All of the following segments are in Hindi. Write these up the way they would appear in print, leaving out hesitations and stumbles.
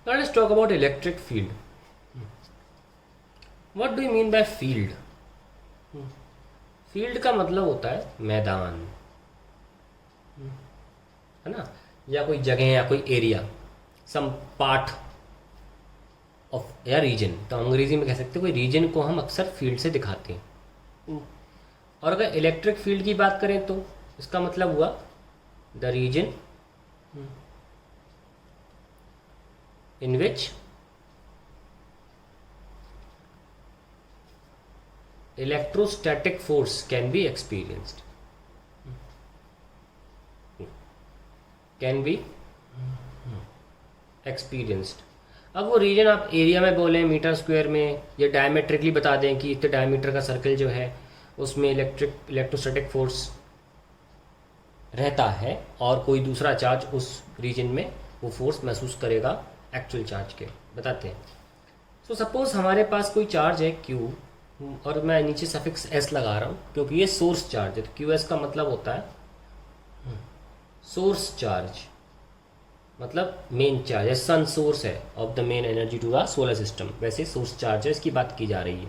Let us talk about electric field. What do you mean by field? Field का मतलब होता है मैदान, है ना, या कोई जगह या कोई एरिया, सम पार्ट ऑफ या रीजन। तो अंग्रेजी में कह सकते हैं कोई रीजन को हम अक्सर फील्ड से दिखाते हैं। और अगर इलेक्ट्रिक फील्ड की बात करें तो इसका मतलब हुआ the reason in which electrostatic force can be experienced, अब वो रीजन आप एरिया में बोलें, मीटर स्क्वायर में, या डायमेट्रिकली बता दें कि इतने डायमीटर का सर्कल जो है उसमें इलेक्ट्रोस्टैटिक फोर्स रहता है और कोई दूसरा चार्ज उस रीजन में वो फोर्स महसूस करेगा एक्चुअल चार्ज के, बताते हैं। सो सपोज हमारे पास कोई चार्ज है Q, और मैं नीचे सफिक्स S लगा रहा हूँ क्योंकि ये सोर्स चार्ज है। तो QS का मतलब होता है सोर्स चार्ज, मतलब मेन चार्ज है, सन सोर्स है of the main energy to the solar system, वैसे सोर्स चार्ज है, इसकी बात की जा रही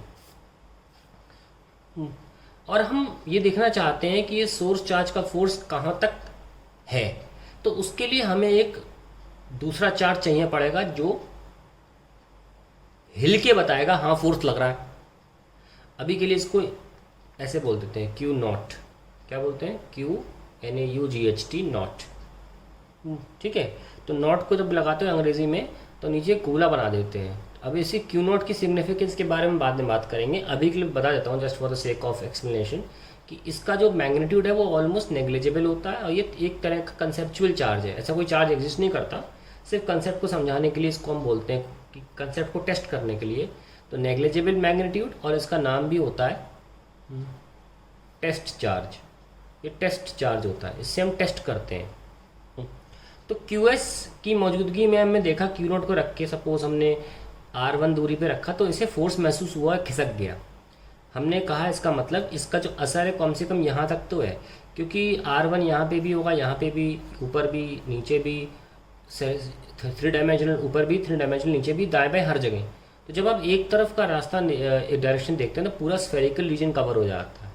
है। और हम ये देखना चाहते हैं कि ये सोर्स चार्ज का फोर्स कहाँ तक है, तो उसके लिए हमें एक दूसरा चार्ज चाहिए पड़ेगा जो हिल के बताएगा हाँ फोर्स लग रहा है। अभी के लिए इसको ऐसे बोल देते हैं Q नॉट, क्या बोलते हैं, QNAUGHT नॉट, ठीक है। तो नॉट को जब लगाते हैं अंग्रेजी में तो नीचे गोला बना देते हैं। अब इसी Q नॉट की सिग्निफिकेंस के बारे में बाद में बात करेंगे, अभी के लिए बता देता हूँ just for the sake of explanation कि इसका जो मैग्नीट्यूड है वो ऑलमोस्ट नेग्लिजिबल होता है और ये एक तरह का कंसेप्चुअल चार्ज है, ऐसा कोई चार्ज एग्जिस्ट नहीं करता, सिर्फ कंसेप्ट को समझाने के लिए इसको हम बोलते हैं कि कंसेप्ट को टेस्ट करने के लिए। तो नेग्लिजिबल मैग्नीट्यूड, और इसका नाम भी होता है टेस्ट चार्ज, ये टेस्ट चार्ज होता है, इससे हम टेस्ट करते हैं। तो QS की मौजूदगी में हमने देखा Q नोट को रख के, सपोज हमने R1 दूरी पे रखा तो इसे फोर्स महसूस हुआ, खिसक गया। हमने कहा इसका मतलब इसका जो असर है कम से कम यहाँ तक तो है, क्योंकि R1 यहाँ पे भी होगा, यहाँ पे भी, ऊपर भी, नीचे भी, 3 डायमेंशनल ऊपर भी, 3 डायमेंशनल नीचे भी, दाएं बाएं हर जगह। तो जब आप एक तरफ का रास्ता एक डायरेक्शन देखते हैं तो पूरा स्फेरिकल रीजन कवर हो जाता है।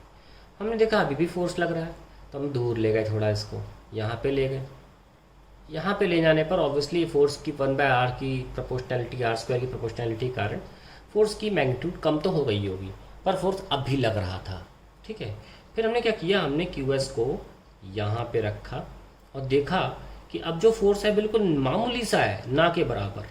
हमने देखा अभी भी फोर्स लग रहा है तो हम दूर ले गए थोड़ा, इसको यहाँ पे ले गए। यहाँ पे ले जाने पर ऑब्वियसली फोर्स की 1/r की प्रोपोर्शनैलिटी, R² की प्रोपोर्शनैलिटी के कारण फोर्स की मैग्नीट्यूड कम तो हो गई होगी, पर फोर्स अब भी लग रहा था, ठीक है। फिर हमने क्या किया, हमने QS को यहाँ पे रखा और देखा कि अब जो फोर्स है बिल्कुल मामूली सा है, ना के बराबर,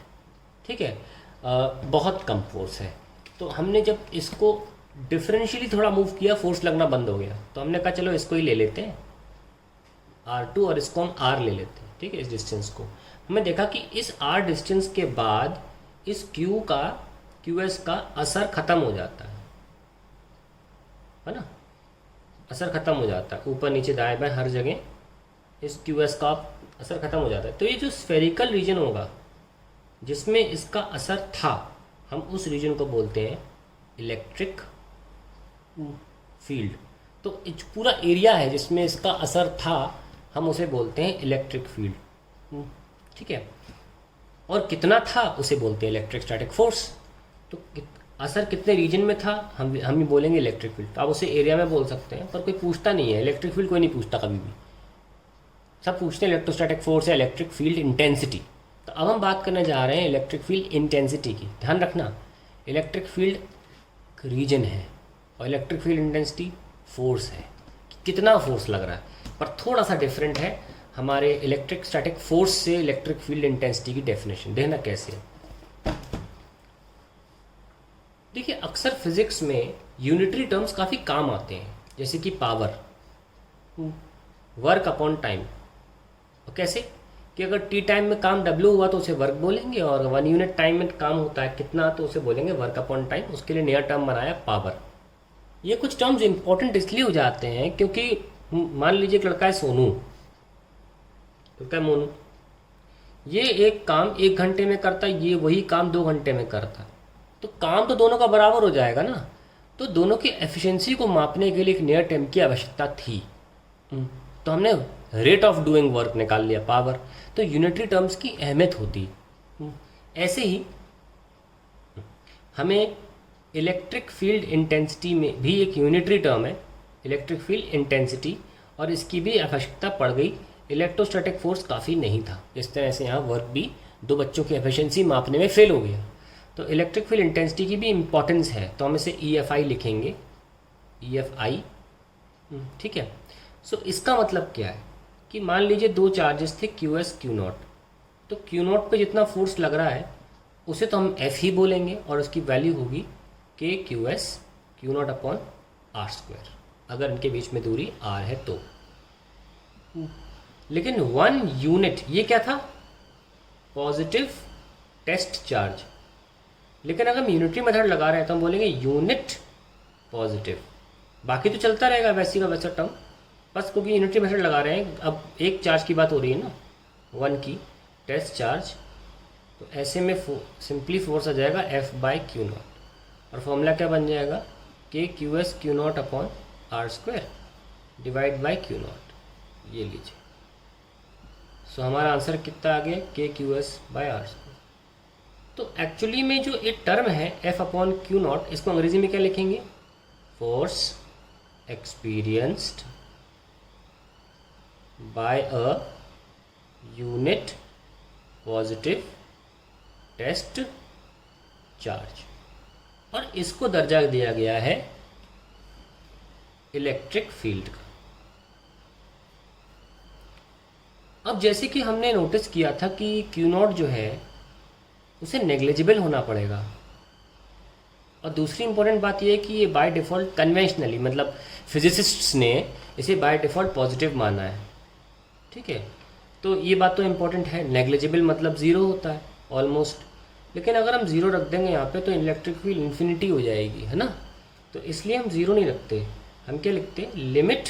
ठीक है, बहुत कम फोर्स है। तो हमने जब इसको डिफरेंशियली थोड़ा मूव किया, फोर्स लगना बंद हो गया। तो हमने कहा चलो इसको ही ले लेते हैं R2 और इसको हम R ले लेते हैं, ठीक है, इस डिस्टेंस को। हमने देखा कि इस R डिस्टेंस के बाद इस QS का असर खत्म हो जाता है ना, असर खत्म हो जाता है, ऊपर नीचे दाएं बाएं हर जगह इस QS का असर खत्म हो जाता है। तो ये जो स्फेरिकल रीजन होगा जिसमें इसका असर था, हम उस रीजन को बोलते हैं इलेक्ट्रिक फील्ड। तो पूरा एरिया है जिसमें इसका असर था, हम उसे बोलते हैं इलेक्ट्रिक फील्ड, ठीक है। और कितना था उसे बोलते हैं इलेक्ट्रोस्टैटिक फोर्स। तो असर कितने रीजन में था हम ही बोलेंगे इलेक्ट्रिक फील्ड। आप उसे एरिया में बोल सकते हैं, पर कोई पूछता नहीं है, इलेक्ट्रिक फील्ड कोई नहीं पूछता कभी भी, सब पूछते हैं इलेक्ट्रोस्टैटिक फोर्स या इलेक्ट्रिक फील्ड इंटेंसिटी। तो अब हम बात करने जा रहे हैं इलेक्ट्रिक फील्ड इंटेंसिटी की। ध्यान रखना, इलेक्ट्रिक फील्ड रीजन है और इलेक्ट्रिक फील्ड इंटेंसिटी फोर्स है, कितना फोर्स लग रहा है। पर थोड़ा सा डिफरेंट है हमारे इलेक्ट्रिक स्टैटिक फोर्स से इलेक्ट्रिक फील्ड इंटेंसिटी की डेफिनेशन। देखना कैसे है, देखिए अक्सर फिजिक्स में यूनिटरी टर्म्स काफ़ी काम आते हैं, जैसे कि पावर, वर्क अपॉन टाइम। और कैसे कि अगर टी टाइम में काम W हुआ तो उसे वर्क बोलेंगे, और 1 यूनिट टाइम में काम होता है कितना तो उसे बोलेंगे वर्क अपॉन टाइम। उसके लिए नया टर्म बनाया पावर। ये कुछ टर्म्स इंपॉर्टेंट इसलिए हो जाते हैं क्योंकि मान लीजिए एक लड़का है सोनू, लड़का है मोनू, ये एक काम 1 घंटे में करता है, ये वही काम 2 घंटे में करता है, तो काम तो दोनों का बराबर हो जाएगा ना। तो दोनों की एफिशिएंसी को मापने के लिए एक नया टर्म की आवश्यकता थी, तो हमने रेट ऑफ डूइंग वर्क निकाल लिया, पावर। तो यूनिटरी टर्म्स की अहमियत होती, ऐसे ही हमें इलेक्ट्रिक फील्ड इंटेंसिटी में भी एक यूनिटरी टर्म है इलेक्ट्रिक फील्ड इंटेंसिटी, और इसकी भी आवश्यकता पड़ गई। इलेक्ट्रोस्टैटिक फोर्स काफ़ी नहीं था, इस तरह से यहाँ वर्क भी 2 बच्चों की एफिशिएंसी मापने में फेल हो गया। तो इलेक्ट्रिक फील्ड इंटेंसिटी की भी इम्पोर्टेंस है, तो हम इसे EFI लिखेंगे, EFI। ठीक है। सो इसका मतलब क्या है कि मान लीजिए 2 चार्जेस थे QS Q0, तो Q0 पे जितना फोर्स लग रहा है उसे तो हम F ही बोलेंगे, और उसकी वैल्यू होगी KQS Q0 अपॉन R², अगर इनके बीच में दूरी R है तो। लेकिन 1 यूनिट, ये क्या था, पॉजिटिव टेस्ट चार्ज। लेकिन अगर हम यूनिटरी मेथड लगा रहे हैं तो हम बोलेंगे यूनिट पॉजिटिव, बाकी तो चलता रहेगा वैसी का वैसा टर्म, बस क्योंकि यूनिटरी मेथड लगा रहे हैं। अब एक चार्ज की बात हो रही है ना, 1 की टेस्ट चार्ज, तो ऐसे में सिंपली फोर्स आ जाएगा F/Q0, और फॉर्मूला क्या बन जाएगा, KQS Q0 upon R² divide by Q0। ये लीजिए, सो हमारा आंसर कितना आ गया, KQS/R²। तो एक्चुअली में जो एक टर्म है F/Q0, इसको अंग्रेजी में क्या लिखेंगे, force experienced by a unit positive test charge, और इसको दर्जा दिया गया है इलेक्ट्रिक फील्ड का। अब जैसे कि हमने नोटिस किया था कि Q0 जो है उसे नेग्लिजिबल होना पड़ेगा, और दूसरी इंपॉर्टेंट बात यह है कि ये बाय डिफ़ॉल्ट कन्वेंशनली, मतलब फिजिसिस्ट्स ने इसे बाय डिफ़ॉल्ट पॉजिटिव माना है। ठीक है, तो ये बात तो इम्पोर्टेंट है, नेग्लिजिबल मतलब ज़ीरो होता है ऑलमोस्ट, लेकिन अगर हम ज़ीरो रख देंगे यहाँ पे तो इलेक्ट्रिक फील्ड इन्फिनिटी हो जाएगी, है ना। तो इसलिए हम ज़ीरो नहीं रखते, हम क्या लिखते हैं, limit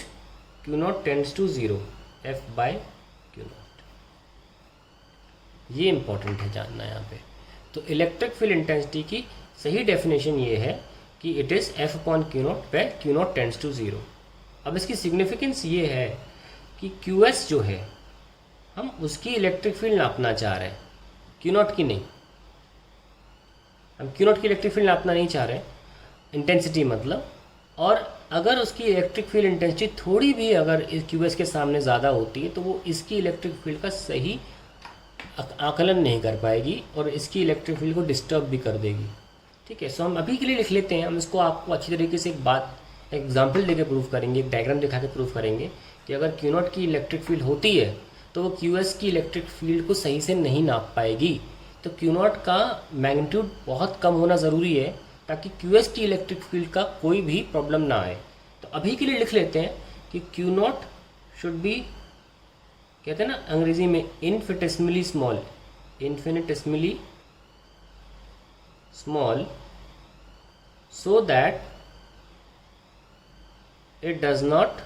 Q0 tends to 0 F/Q0। ये इम्पोर्टेंट है जानना यहाँ पे। तो इलेक्ट्रिक फील्ड इंटेंसिटी की सही डेफिनेशन ये है कि इट इज़ F/Q0 पे Q0 टेंड्स टू 0। अब इसकी सिग्निफिकेंस ये है कि QS जो है हम उसकी इलेक्ट्रिक फील्ड नापना चाह रहे हैं, Q0 की नहीं। हम Q0 की इलेक्ट्रिक फील्ड नापना नहीं चाह रहे, इंटेंसिटी मतलब। और अगर उसकी इलेक्ट्रिक फील्ड इंटेंसिटी थोड़ी भी अगर QS के सामने ज़्यादा होती है तो वो इसकी इलेक्ट्रिक फील्ड का सही आकलन नहीं कर पाएगी और इसकी इलेक्ट्रिक फील्ड को डिस्टर्ब भी कर देगी। ठीक है, सो हम अभी के लिए लिख लेते हैं, हम इसको आपको अच्छी तरीके से एक बात एग्जाम्पल देके प्रूव करेंगे, एक डायग्राम दिखा के प्रूव करेंगे कि अगर Q0 की इलेक्ट्रिक फील्ड होती है तो वो QS की इलेक्ट्रिक फील्ड को सही से नहीं नाप पाएगी। तो Q0 का मैग्नीट्यूड बहुत कम होना ज़रूरी है ताकि QS की इलेक्ट्रिक फील्ड का कोई भी प्रॉब्लम ना आए। तो अभी के लिए लिख लेते हैं कि Q0 शुड बी, कहते हैं ना अंग्रेजी में इन्फिनिटेसिमली small, so that it does not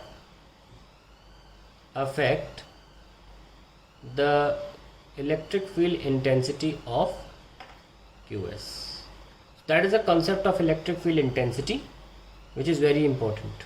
affect the electric field intensity of QS. That is the concept of electric field intensity, which is very important.